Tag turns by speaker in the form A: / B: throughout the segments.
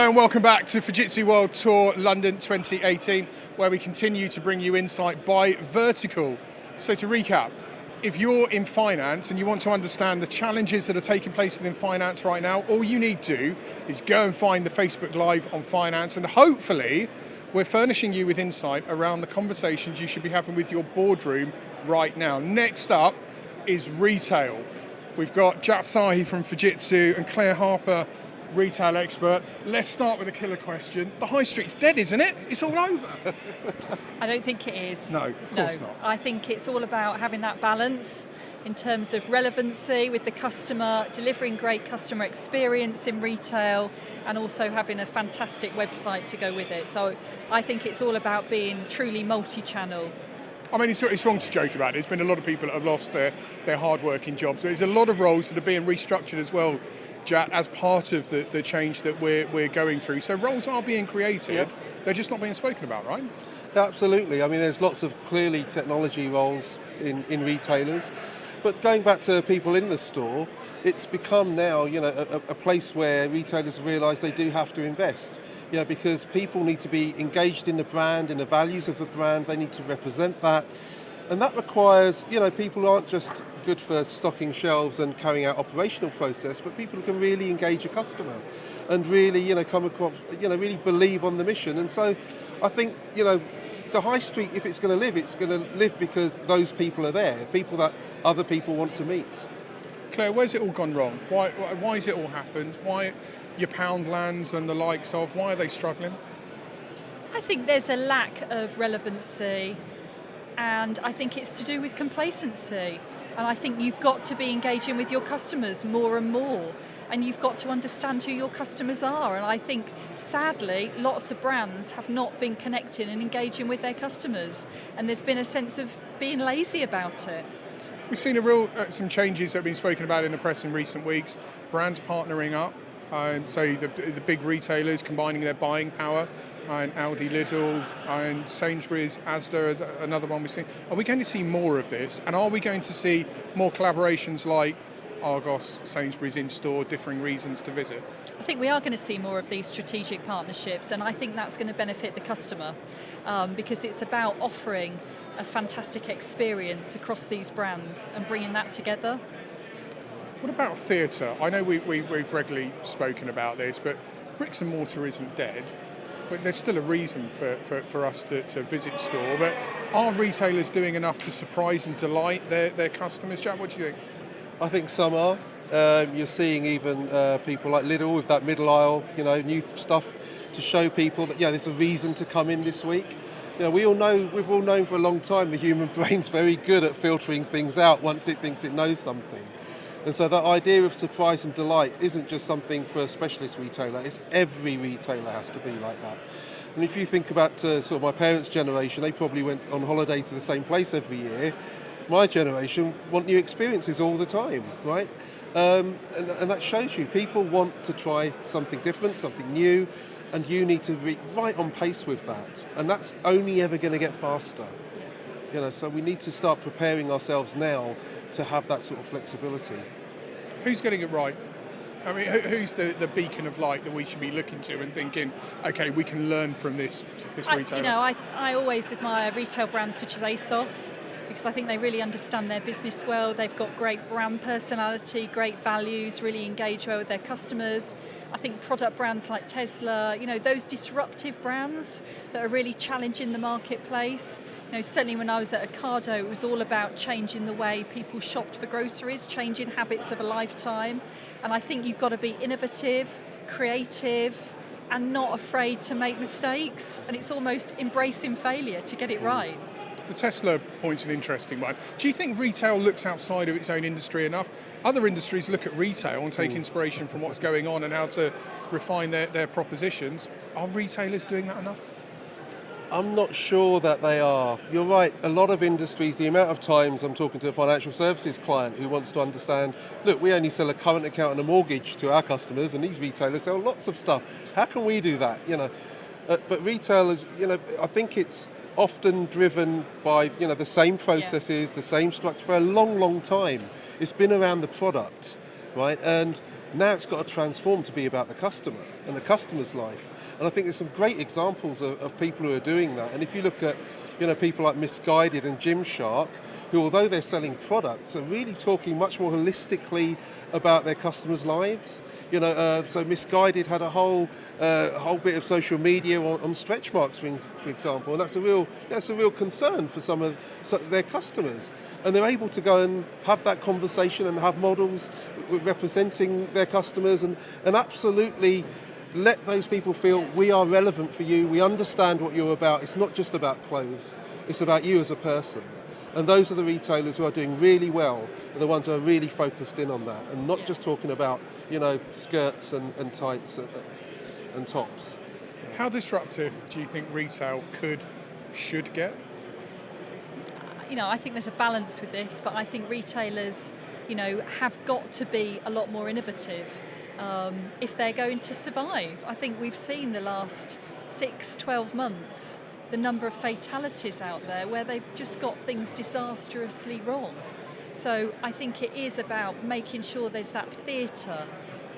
A: Hello and welcome back to Fujitsu World Tour London 2018, where we continue to bring you insight by vertical. So to recap, if you're in finance and you want to understand the challenges that are taking place within finance right now, all you need to do is go and find the Facebook Live on finance, and hopefully we're furnishing you with insight around the conversations you should be having with your boardroom right now. Next up is retail. We've got Sahi from Fujitsu and Claire Harper, retail expert. Let's start with a killer question. The high street's dead, isn't it? It's all over.
B: I don't think it is.
A: No, of course not.
B: I think it's all about having that balance in terms of relevancy with the customer, delivering great customer experience in retail, and also having a fantastic website to go with it. So I think it's all about being truly multi-channel.
A: I mean, it's wrong to joke about it. There's been a lot of people that have lost their hard-working jobs. There's a lot of roles that are being restructured as well, Jat, as part of the change that we're going through. So roles are being created, yep. They're just not being spoken about, right?
C: Absolutely. I mean, there's lots of clearly technology roles in retailers, but going back to people in the store, it's become now, a place where retailers realise they do have to invest. Because people need to be engaged in the brand, in the values of the brand, they need to represent that. And that requires, people aren't just good for stocking shelves and carrying out operational process, but people who can really engage a customer and really, come across, really believe on the mission. And so I think, the high street, if it's going to live because those people are there, people that other people want to meet.
A: Claire, where's it all gone wrong? Why has it all happened? Why your Poundlands and the likes of, why are they struggling?
B: I think there's a lack of relevancy, and I think it's to do with complacency. And I think you've got to be engaging with your customers more and more, and you've got to understand who your customers are. And I think, sadly, lots of brands have not been connecting and engaging with their customers, and there's been a sense of being lazy about it.
A: We've seen some changes that have been spoken about in the press in recent weeks. Brands partnering up, so the big retailers combining their buying power, and Aldi, Lidl, and Sainsbury's, Asda, another one we've seen. Are we going to see more of this? And are we going to see more collaborations like Argos, Sainsbury's in-store, differing reasons to visit?
B: I think we are going to see more of these strategic partnerships, and I think that's going to benefit the customer because it's about offering a fantastic experience across these brands and bringing that together.
A: What about theatre? I know we've regularly spoken about this, but bricks and mortar isn't dead. But there's still a reason for us to visit store. But are retailers doing enough to surprise and delight their customers? Jack, what do you think?
C: I think some are. You're seeing even people like Lidl with that middle aisle, new stuff to show people that, there's a reason to come in this week. We've all known for a long time the human brain's very good at filtering things out once it thinks it knows something. And so that idea of surprise and delight isn't just something for a specialist retailer, it's every retailer has to be like that. And if you think about sort of my parents' generation, they probably went on holiday to the same place every year. My generation want new experiences all the time, right? And that shows you, people want to try something different, something new, and you need to be right on pace with that. And that's only ever going to get faster. So we need to start preparing ourselves now to have that sort of flexibility.
A: Who's getting it right? I mean, who's the beacon of light that we should be looking to and thinking, okay, we can learn from this retailer?
B: I always admire retail brands such as ASOS, because I think they really understand their business well. They've got great brand personality, great values, really engage well with their customers. I think product brands like Tesla, those disruptive brands that are really challenging the marketplace. Certainly when I was at Ocado, it was all about changing the way people shopped for groceries, changing habits of a lifetime. And I think you've got to be innovative, creative, and not afraid to make mistakes. And it's almost embracing failure to get it right.
A: The Tesla point's an interesting one. Do you think retail looks outside of its own industry enough? Other industries look at retail and take inspiration from what's going on and how to refine their propositions. Are retailers doing that enough?
C: I'm not sure that they are. You're right, a lot of industries, the amount of times I'm talking to a financial services client who wants to understand, look, we only sell a current account and a mortgage to our customers, and these retailers sell lots of stuff. How can we do that? But retailers, I think it's often driven by the same processes, the same structure for a long, long time. It's been around the product, right? And now it's got to transform to be about the customer. and the customer's life. And I think there's some great examples of people who are doing that. And if you look at, people like Misguided and Gymshark, who, although they're selling products, are really talking much more holistically about their customers' lives. So Misguided had a whole bit of social media on stretch marks, for example, and that's a real concern for some of their customers. And they're able to go and have that conversation and have models representing their customers and absolutely let those people feel we are relevant for you, we understand what you're about. It's not just about clothes, it's about you as a person. And those are the retailers who are doing really well, are the ones who are really focused in on that, and not just talking about, skirts and tights and tops.
A: How disruptive do you think retail should get?
B: I think there's a balance with this, but I think retailers, have got to be a lot more innovative if they're going to survive. I think we've seen the last 6-12 months the number of fatalities out there where they've just got things disastrously wrong. So I think it is about making sure there's that theatre,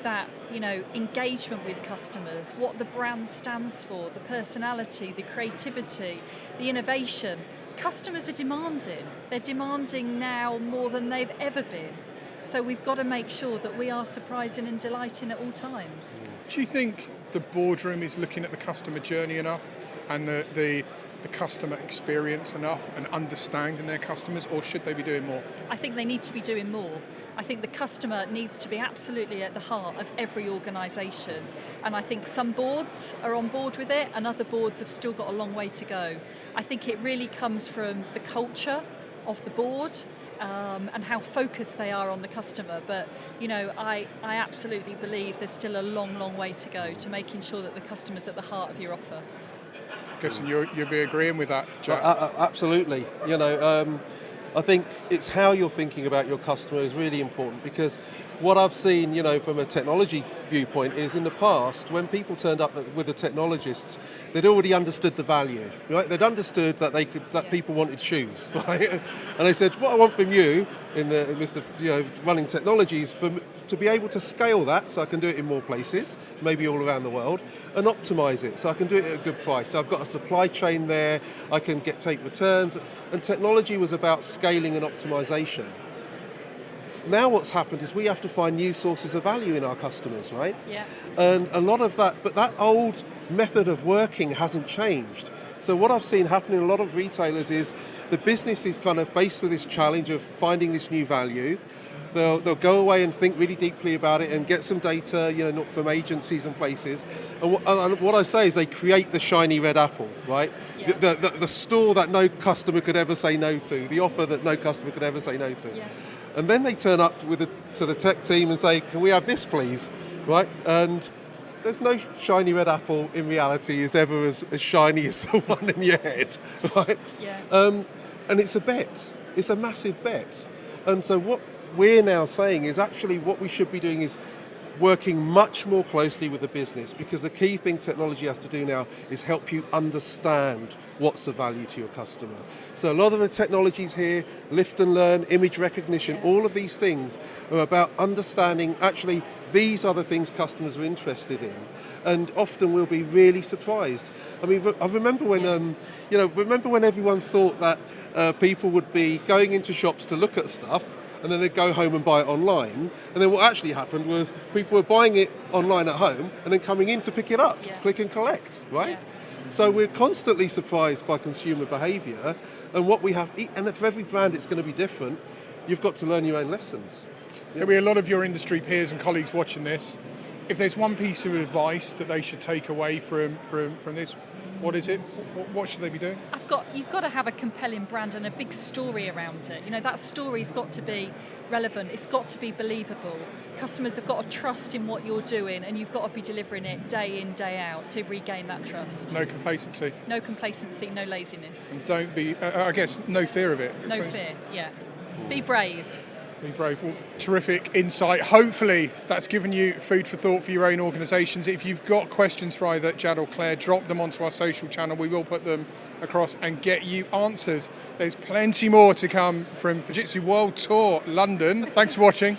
B: that engagement with customers, what the brand stands for, the personality, the creativity, the innovation. Customers are demanding. They're demanding now more than they've ever been. So we've got to make sure that we are surprising and delighting at all times.
A: Do you think the boardroom is looking at the customer journey enough and the customer experience enough and understanding their customers, or should they be doing more?
B: I think they need to be doing more. I think the customer needs to be absolutely at the heart of every organisation, and I think some boards are on board with it and other boards have still got a long way to go. I think it really comes from the culture of the board and how focused they are on the customer, but I absolutely believe there's still a long way to go to making sure that the customer's at the heart of your offer.
A: Guessing you'll be agreeing with that, Jack?
C: Absolutely. I think it's how you're thinking about your customer is really important, because what I've seen, from a technology viewpoint is in the past, when people turned up with a technologist, they'd already understood the value, right? They'd understood that people wanted shoes, right? And they said, what I want from you running technologies to be able to scale that so I can do it in more places, maybe all around the world, and optimize it so I can do it at a good price. So I've got a supply chain there, I can take returns, and technology was about scaling and optimization. Now what's happened is we have to find new sources of value in our customers, right?
B: Yeah.
C: And a lot of that, but that old method of working hasn't changed. So what I've seen happen in a lot of retailers is the business is kind of faced with this challenge of finding this new value. They'll go away and think really deeply about it and get some data, not from agencies and places. And what I say is they create the shiny red apple, right?
B: Yeah.
C: The store that no customer could ever say no to, the offer that no customer could ever say no to.
B: Yeah.
C: And then they turn up to the tech team and say, can we have this please, right? And there's no shiny red apple in reality is ever as shiny as the one in your head, right?
B: Yeah.
C: And it's a bet, it's a massive bet. And so what we're now saying is actually what we should be doing is working much more closely with the business, because the key thing technology has to do now is help you understand what's the value to your customer. So a lot of the technologies here, lift and learn, image recognition, all of these things are about understanding actually these are the things customers are interested in. And often we'll be really surprised. I mean, I remember when, when everyone thought that people would be going into shops to look at stuff and then they'd go home and buy it online. And then what actually happened was people were buying it online at home and then coming in to pick it up, click and collect, right? Yeah. So we're constantly surprised by consumer behaviour, and what we have, and for every brand it's going to be different. You've got to learn your own lessons.
A: There'll be a lot of your industry peers and colleagues watching this. If there's one piece of advice that they should take away from this, what is it? What should they be doing?
B: You've got to have a compelling brand and a big story around it. That story's got to be relevant. It's got to be believable. Customers have got to trust in what you're doing, and you've got to be delivering it day in, day out to regain that trust.
A: No complacency.
B: No complacency, no laziness.
A: And don't be, I guess, no fear of it.
B: No fear, yeah. Be brave.
A: Be brave. Well, terrific insight. Hopefully that's given you food for thought for your own organisations. If you've got questions for either Jad or Claire, drop them onto our social channel. We will put them across and get you answers. There's plenty more to come from Fujitsu World Tour London. Thanks for watching.